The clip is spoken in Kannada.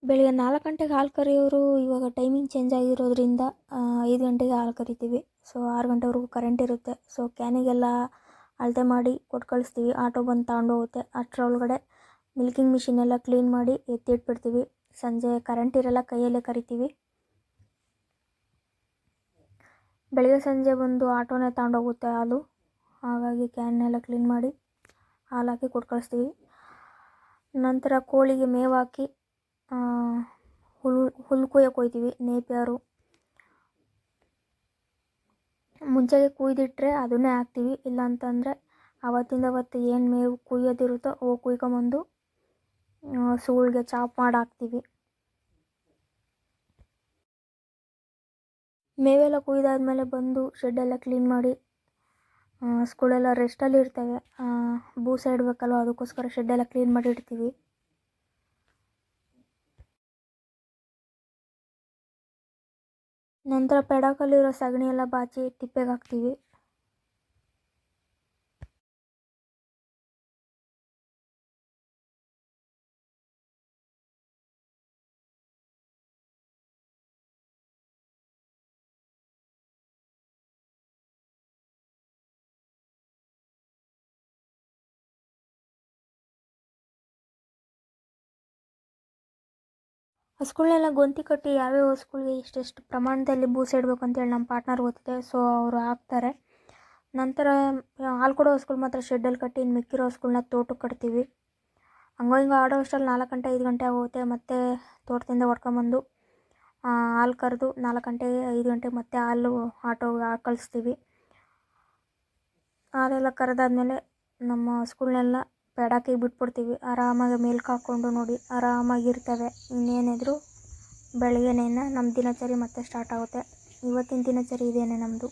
ಬೆಳಿಗ್ಗೆ 4 ಗಂಟೆಗೆ ಹಾಲು ಕರೆಯೋರು ಇವಾಗ ಟೈಮಿಂಗ್ ಚೇಂಜ್ ಆಗಿರೋದ್ರಿಂದ 5 ಗಂಟೆಗೆ ಹಾಲು ಕರಿತೀವಿ. ಸೊ 6 ಗಂಟೆವರೆಗೂ ಕರೆಂಟ್ ಇರುತ್ತೆ. ಸೊ ಕ್ಯಾನಿಗೆಲ್ಲ ಅಳತೆ ಮಾಡಿ ಕೊಟ್ಟು ಕಳಿಸ್ತೀವಿ. ಆಟೋ ಬಂದು ತಗೊಂಡೋಗುತ್ತೆ. ಅಷ್ಟರೊಳಗಡೆ ಮಿಲ್ಕಿಂಗ್ ಮಿಷಿನ್ ಎಲ್ಲ ಕ್ಲೀನ್ ಮಾಡಿ ಎತ್ತಿಟ್ಬಿಡ್ತೀವಿ. ಸಂಜೆ ಕರೆಂಟ್ ಇರಲ್ಲ, ಕೈಯಲ್ಲೇ ಕರಿತೀವಿ. ಬೆಳಿಗ್ಗೆ ಸಂಜೆ ಬಂದು ಆಟೋನೇ ತಗೊಂಡೋಗುತ್ತೆ ಹಾಲು. ಹಾಗಾಗಿ ಕ್ಯಾನೆಲ್ಲ ಕ್ಲೀನ್ ಮಾಡಿ ಹಾಲು ಹಾಕಿ ಕೊಟ್ಟು ಕಳಿಸ್ತೀವಿ. ನಂತರ ಕೋಳಿಗೆ ಮೇವು ಹಾಕಿ ಹುಲ್ಲು ಕುಯ್ಯಕ್ಕೆ ಹೋಗ್ತೀವಿ. ನೇಪಿಯರು ಮುಂಚೆಗೆ ಕುಯ್ದಿಟ್ರೆ ಅದನ್ನೇ ಹಾಕ್ತೀವಿ. ಇಲ್ಲ ಅಂತಂದರೆ ಅವತ್ತು ಏನು ಮೇವು ಕುಯ್ಯೋದಿರುತ್ತೋ ಅವು ಕುಯ್ಕೊಂಬಂದು ಸೂಳಿಗೆ ಚಾಪ್ ಮಾಡಿ ಹಾಕ್ತೀವಿ. ಮೇವೆಲ್ಲ ಕುಯ್ದಾದ್ಮೇಲೆ ಬಂದು ಶೆಡ್ಡೆಲ್ಲ ಕ್ಲೀನ್ ಮಾಡಿ ಸ್ಕೂಲೆಲ್ಲ ರೆಸ್ಟಲ್ಲಿ ಇರ್ತವೆ. ಬೂಸ ಇಡಬೇಕಲ್ವ, ಅದಕ್ಕೋಸ್ಕರ ಶೆಡ್ಡೆಲ್ಲ ಕ್ಲೀನ್ ಮಾಡಿ ಇಡ್ತೀವಿ. ನಂತರ ಪೆಡಕಲ್ಲಿರೋ ಸಗಣಿ ಎಲ್ಲ ಬಾಚಿ ತಿಪ್ಪೆಗೆ ಹಾಕ್ತೀವಿ. ಹಸುಗಳ್ನೆಲ್ಲ ಗೊಂತಿ ಕಟ್ಟಿ ಯಾವ್ಯಾವ ಹಸುಗಳಿಗೆ ಎಷ್ಟೆಷ್ಟು ಪ್ರಮಾಣದಲ್ಲಿ ಬೂಸ ಇಡಬೇಕು ಅಂತೇಳಿ ನಮ್ಮ ಪಾರ್ಟ್ನರ್ ಗೊತ್ತಿದೆ. ಸೊ ಅವರು ಹಾಕ್ತಾರೆ. ನಂತರ ಹಾಲು ಕೊಡೋ ಹಸುಗಳು ಮಾತ್ರ ಶೆಡ್ಡಲ್ಲಿ ಕಟ್ಟಿ ಇನ್ನು ಮಿಕ್ಕಿರೋ ಹಸುಗಳನ್ನ ತೋಟಕ್ಕೆ ಕಟ್ತೀವಿ. ಹಂಗೋ ಹಿಂಗೋ ಆಡೋ ಅಷ್ಟರಲ್ಲಿ 4 ಗಂಟೆ 5 ಗಂಟೆ ಆಗೋಗುತ್ತೆ. ಮತ್ತೆ ತೋಟದಿಂದ ಹೊಡ್ಕೊಂಬಂದು ಹಾಲು ಕರೆದು 4 ಗಂಟೆ 5 ಗಂಟೆಗೆ ಮತ್ತೆ ಹಾಲು ಆಟೋಗೆ ಕಳಿಸ್ತೀವಿ. ಹಾಲೆಲ್ಲ ಕರೆದಾದ್ಮೇಲೆ ನಮ್ಮ ಹಸುಗಳ್ನೆಲ್ಲ ಪೆಡಾಕಿಗೆ ಬಿಟ್ಬಿಡ್ತೀವಿ. ಆರಾಮಾಗಿ ಮೇಲ್ಕೆ ಹಾಕ್ಕೊಂಡು ನೋಡಿ ಆರಾಮಾಗಿರ್ತವೆ. ಇನ್ನೇನಿದ್ರು ಬೆಳಗ್ಗೆನೇನ ನಮ್ಮ ದಿನಚರಿ ಮತ್ತೆ ಸ್ಟಾರ್ಟ್ ಆಗುತ್ತೆ. ಇವತ್ತಿನ ದಿನಚರಿ ಇದೇನೆ ನಮ್ಮದು.